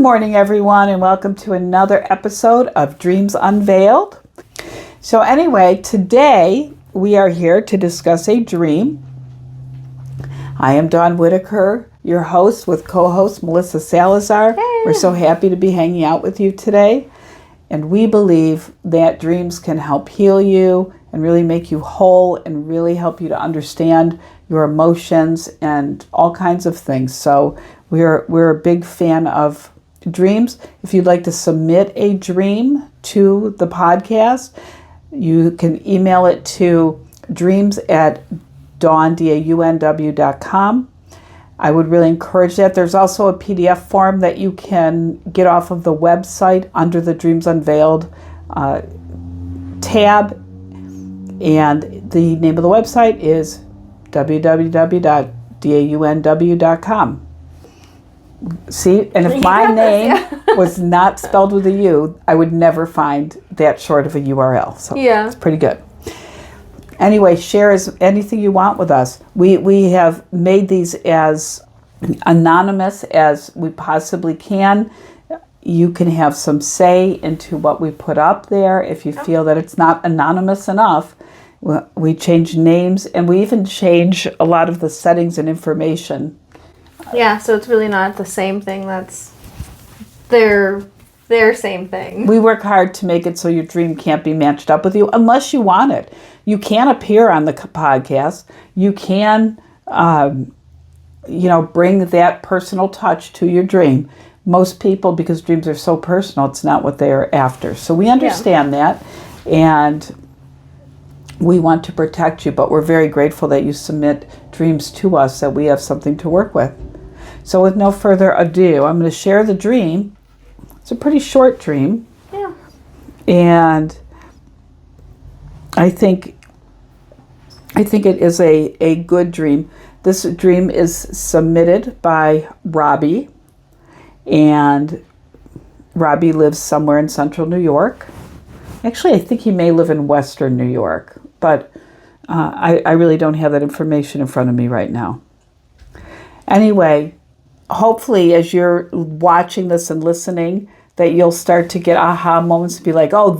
Good morning, everyone, and welcome to another episode of Dreams Unveiled. So anyway, today we are here to discuss a dream. I am Daun Whittaker, your host with co-host Melissa Salazar. Hey. We're so happy to be hanging out with you today. And we believe that dreams can help heal you and really make you whole and really help you to understand your emotions and all kinds of things. So we're a big fan of dreams. If you'd like to submit a dream to the podcast, you can email it to dreams@daunw.com. I would really encourage that. There's also a PDF form that you can get off of the website under the Dreams Unveiled tab. And the name of the website is www.daunw.com. See, and if my name was not spelled with a U, I would never find that short of a URL. So it's pretty good. Anyway, share anything you want with us. We have made these as anonymous as we possibly can. You can have some say into what we put up there. If you feel that it's not anonymous enough, we change names, and we even change a lot of the settings and information. Yeah, so it's really not the same thing. That's their same thing. We work hard to make it so your dream can't be matched up with you unless you want it. You can appear on the podcast. You can, bring that personal touch to your dream. Most people, because dreams are so personal, it's not what they are after. So we understand that, and we want to protect you, but we're very grateful that you submit dreams to us, that we have something to work with. So with no further ado, I'm going to share the dream. It's a pretty short dream. Yeah. And I think it is a good dream. This dream is submitted by Robbie, and Robbie lives somewhere in central New York. Actually, I think he may live in western New York, but I really don't have that information in front of me right now. Anyway, hopefully as you're watching this and listening, that you'll start to get aha moments to be like, oh,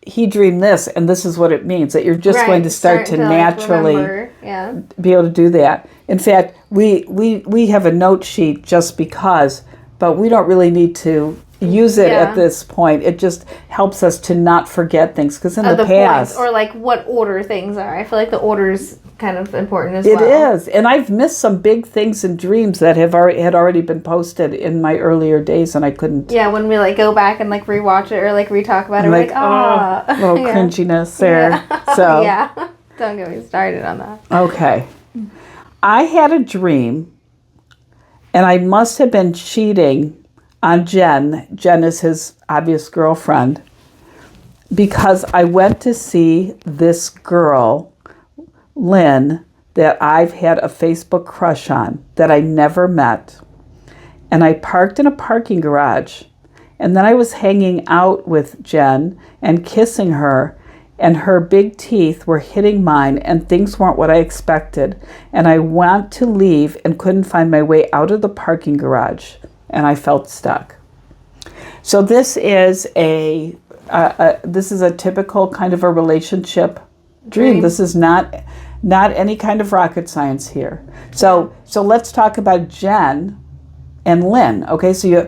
he dreamed this, and this is what it means. That you're just going to start to naturally be able to do that. In fact, we have a note sheet just because, but we don't really need to use it at this point. It just helps us to not forget things, because in the past, points, or like what order things are. I feel like the order's kind of important as well. It is, and I've missed some big things in dreams that had already been posted in my earlier days, and I couldn't. Yeah, when we go back and rewatch it or re-talk about it, we're a little cringiness there. Yeah. So don't get me started on that. Okay, I had a dream, and I must have been cheating on Jen. Jen is his obvious girlfriend, because I went to see this girl, Lynn, that I've had a Facebook crush on, that I never met. And I parked in a parking garage, and then I was hanging out with Jen and kissing her, and her big teeth were hitting mine, and things weren't what I expected. And I went to leave and couldn't find my way out of the parking garage, and I felt stuck. So this is a typical kind of a relationship dream. This is not any kind of rocket science here. So let's talk about Jen and Lynn. Okay, so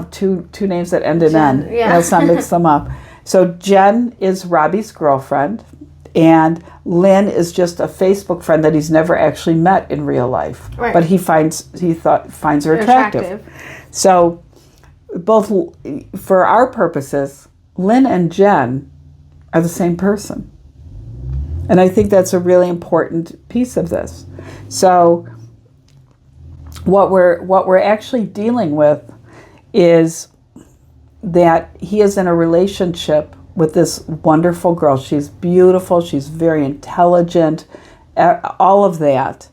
two names that end in N. Yeah. Let's not mix them up. So Jen is Robbie's girlfriend, and Lynn is just a Facebook friend that he's never actually met in real life. Right. But he finds her attractive. So both, for our purposes, Lynn and Jen are the same person. And I think that's a really important piece of this. So what we're actually dealing with is that he is in a relationship with this wonderful girl. She's beautiful, she's very intelligent, all of that.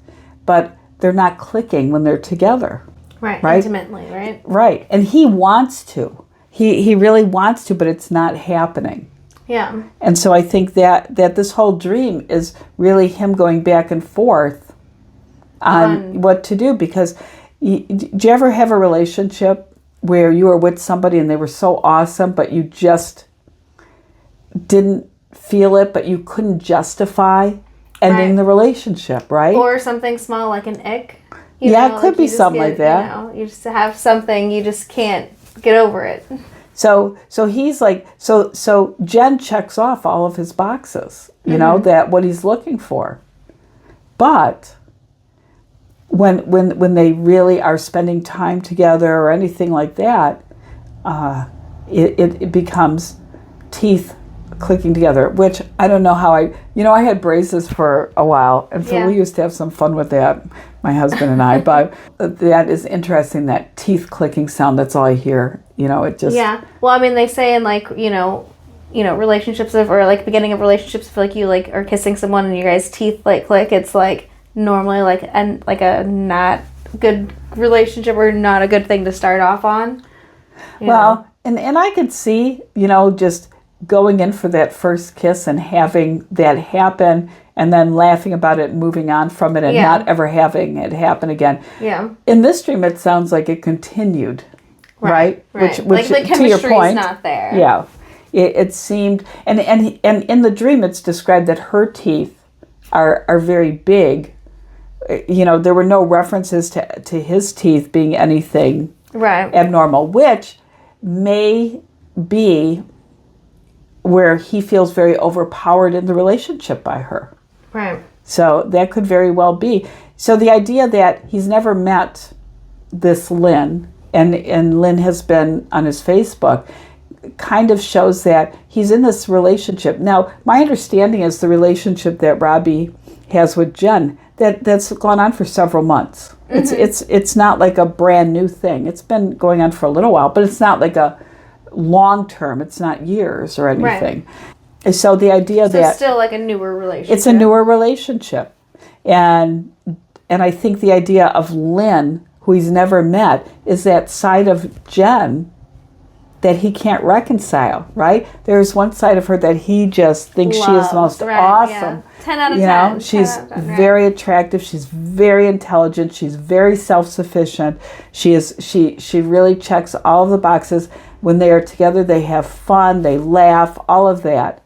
But they're not clicking when they're together. Right? Intimately, right? Right. And he wants to. He really wants to, but it's not happening. Yeah. And so I think that this whole dream is really him going back and forth on what to do. Because do you ever have a relationship where you were with somebody and they were so awesome, but you just didn't feel it, but you couldn't justify ending the relationship, right? Or something small like an ick. It could be something like that. You just have something, you just can't get over it. So he's like, so Jen checks off all of his boxes, you know, that what he's looking for. But when they really are spending time together or anything like that, it becomes teeth clicking together, which I don't know how I had braces for a while, and so we used to have some fun with that, my husband and I, but that is interesting, that teeth clicking sound. That's all I hear, it just... Yeah, well, I mean, they say in like, relationships or like beginning of relationships, if like you like are kissing someone and you guys teeth like click, it's like normally like a not good relationship or not a good thing to start off on. Well, and I could see, just going in for that first kiss and having that happen and then laughing about it and moving on from it and not ever having it happen again. Yeah. In this dream, it sounds like it continued, right? Which like the chemistry's to your point, not there. Yeah. It seemed, and in the dream, it's described that her teeth are very big. There were no references to his teeth being anything abnormal, which may be where he feels very overpowered in the relationship by her. Right. So that could very well be. So the idea that he's never met this Lynn, and Lynn has been on his Facebook, kind of shows that he's in this relationship. Now, my understanding is the relationship that Robbie has with Jen, that's gone on for several months. It's not like a brand new thing. It's been going on for a little while, but it's not like a long term. It's not years or anything. Right. So the idea that it's still like a newer relationship. It's a newer relationship, and I think the idea of Lynn, who he's never met, is that side of Jen that he can't reconcile. Right? There's one side of her that he just thinks she is the most awesome. Yeah. 10 out of 10. She's very attractive. She's very intelligent. She's very self-sufficient. She really checks all of the boxes. When they are together, they have fun, they laugh, all of that.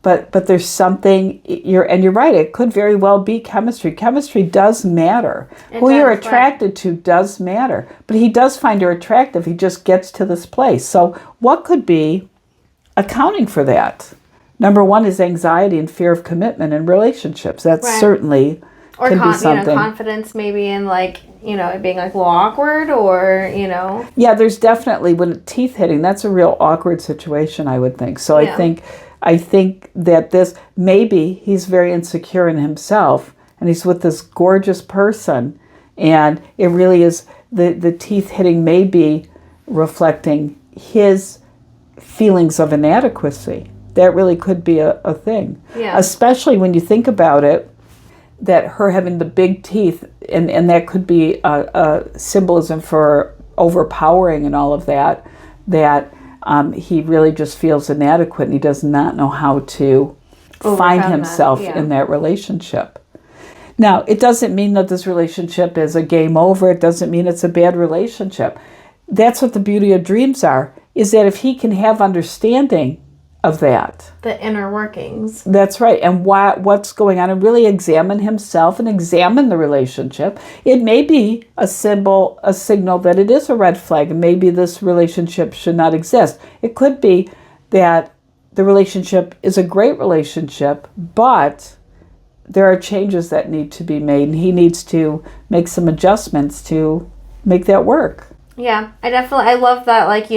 But there's something, you're right, it could very well be chemistry. Chemistry does matter. Who you're attracted to does matter. But he does find her attractive. He just gets to this place. So what could be accounting for that? Number one is anxiety and fear of commitment in relationships. That's certainly or can be something. Confidence maybe in like, it being like a little awkward or, Yeah, there's definitely, when teeth hitting, that's a real awkward situation, I would think. So I think that this, maybe he's very insecure in himself and he's with this gorgeous person, and it really is, the teeth hitting may be reflecting his feelings of inadequacy. That really could be a thing. Yeah. Especially when you think about it, that her having the big teeth, and that could be a symbolism for overpowering and all of that, he really just feels inadequate and he does not know how to find himself in that relationship. Now, it doesn't mean that this relationship is a game over. It doesn't mean it's a bad relationship. That's what the beauty of dreams are, is that if he can have understanding of that, the inner workings, that's right, and what's going on, and really examine himself and examine the relationship, it may be a signal that it is a red flag, and maybe this relationship should not exist. It could be that the relationship is a great relationship, but there are changes that need to be made, and he needs to make some adjustments to make that work. Yeah, I love that, like,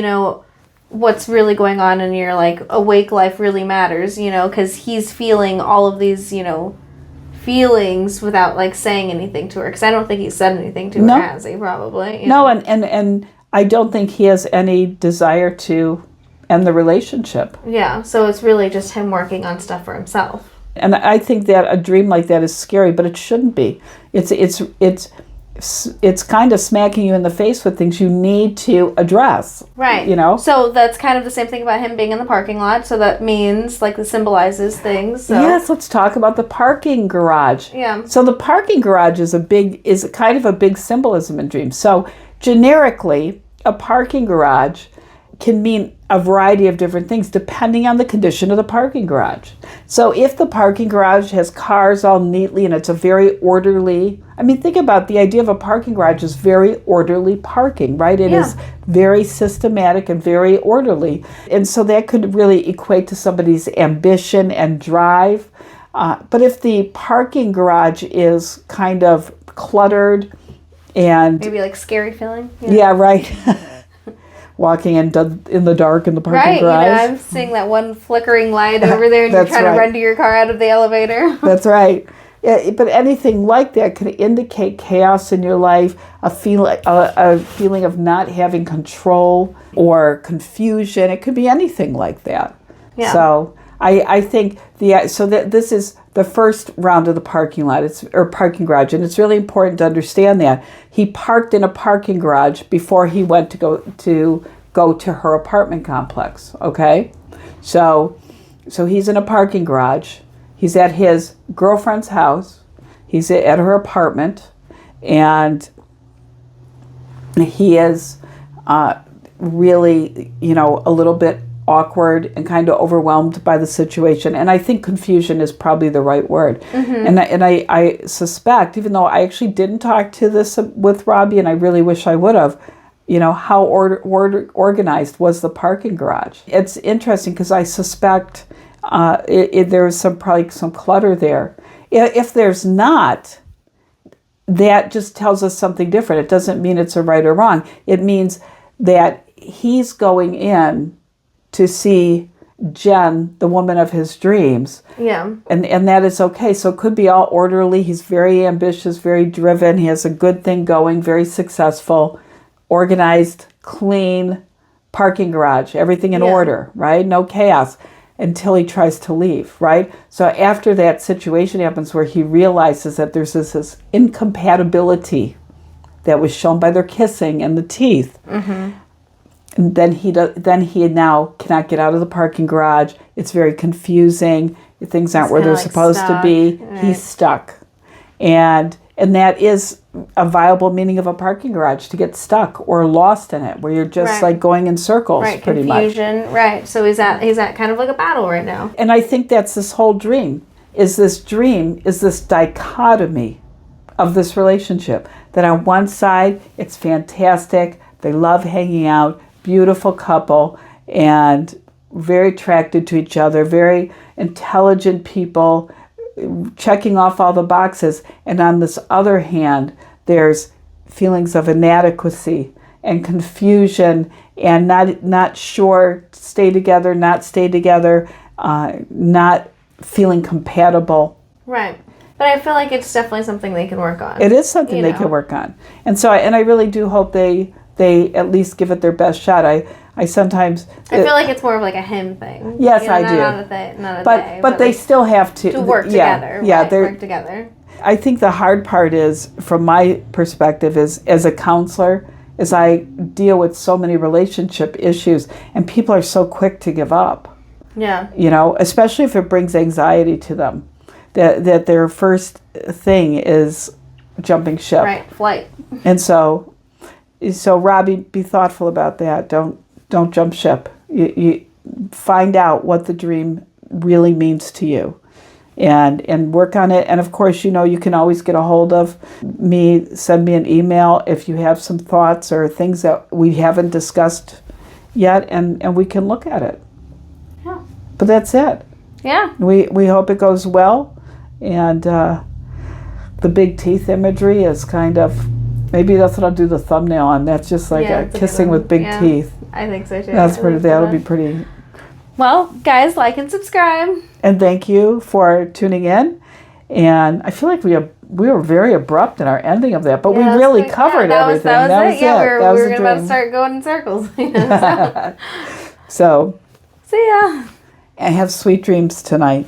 what's really going on in your like awake life really matters, because he's feeling all of these, feelings without like saying anything to her, because I don't think he said anything to her, has he? Probably. No, and I don't think he has any desire to end the relationship. Yeah, so it's really just him working on stuff for himself. And I think that a dream like that is scary, but it shouldn't be. It's kind of smacking you in the face with things you need to address. Right. So that's kind of the same thing about him being in the parking lot. So that means, like, it symbolizes things. So. Yes, let's talk about the parking garage. Yeah. So the parking garage is kind of a big symbolism in dreams. So generically, a parking garage can mean a variety of different things depending on the condition of the parking garage. So if the parking garage has cars all neatly and it's a very orderly, I mean, think about the idea of a parking garage is very orderly parking, right? It is very systematic and very orderly. And so that could really equate to somebody's ambition and drive. But if the parking garage is kind of cluttered and... Maybe like scary feeling. Yeah, right. Walking in the dark in the parking garage. Right, I'm seeing that one flickering light over there and you're trying to run to your car out of the elevator. That's right. Yeah, but anything like that could indicate chaos in your life, a feeling of not having control or confusion. It could be anything like that. Yeah. So I think this is the first round of the parking garage, and it's really important to understand that he parked in a parking garage before he went to go to her apartment complex. Okay, so he's in a parking garage. He's at his girlfriend's house. He's at her apartment, and he is really, a little bit awkward and kind of overwhelmed by the situation. And I think confusion is probably the right word. Mm-hmm. And I suspect, even though I actually didn't talk to this with Robbie, and I really wish I would have, how organized was the parking garage? It's interesting because I suspect there's probably some clutter there. If there's not, that just tells us something different. It doesn't mean it's a right or wrong. It means that he's going in to see Jen, the woman of his dreams. Yeah. And that is okay. So it could be all orderly. He's very ambitious, very driven. He has a good thing going, very successful, organized, clean parking garage, everything in order, right? No chaos until he tries to leave, right? So after that situation happens where he realizes that there's this incompatibility that was shown by their kissing and the teeth. Mm-hmm. And then he now cannot get out of the parking garage. It's very confusing. Things aren't where they're supposed to be. Right. He's stuck. And that is a viable meaning of a parking garage, to get stuck or lost in it, where you're just like going in circles, pretty much. Confusion, right. So he's at kind of like a battle right now. And I think that's this whole dream, is this dichotomy of this relationship. That on one side, it's fantastic. They love hanging out. Beautiful couple and very attracted to each other, very intelligent people, checking off all the boxes. And on this other hand, there's feelings of inadequacy and confusion and not sure, stay together, not stay together, not feeling compatible. Right. But I feel like it's definitely something they can work on. It is something they can work on. And so, I really do hope they at least give it their best shot. I sometimes... I feel like it's more of like a him thing. Yes, I do. Not a day. But they still have to work together. Yeah, they work together. I think the hard part is, from my perspective, is as a counselor, is I deal with so many relationship issues, and people are so quick to give up. Yeah. Especially if it brings anxiety to them. That their first thing is jumping ship. Right, flight. And so Robbie, be thoughtful about that. Don't jump ship. You find out what the dream really means to you, and work on it. And of course, you can always get a hold of me. Send me an email if you have some thoughts or things that we haven't discussed yet, and we can look at it. Yeah. But that's it. Yeah. We hope it goes well, and the big teeth imagery is kind of. Maybe that's what I'll do the thumbnail on. That's just like a kissing with big teeth. I think so too. That'll be pretty. Well, guys, like and subscribe. And thank you for tuning in. And I feel like we were very abrupt in our ending of that, but we really covered everything. That was it. Yeah, we were about to start going in circles. So. See ya. And have sweet dreams tonight.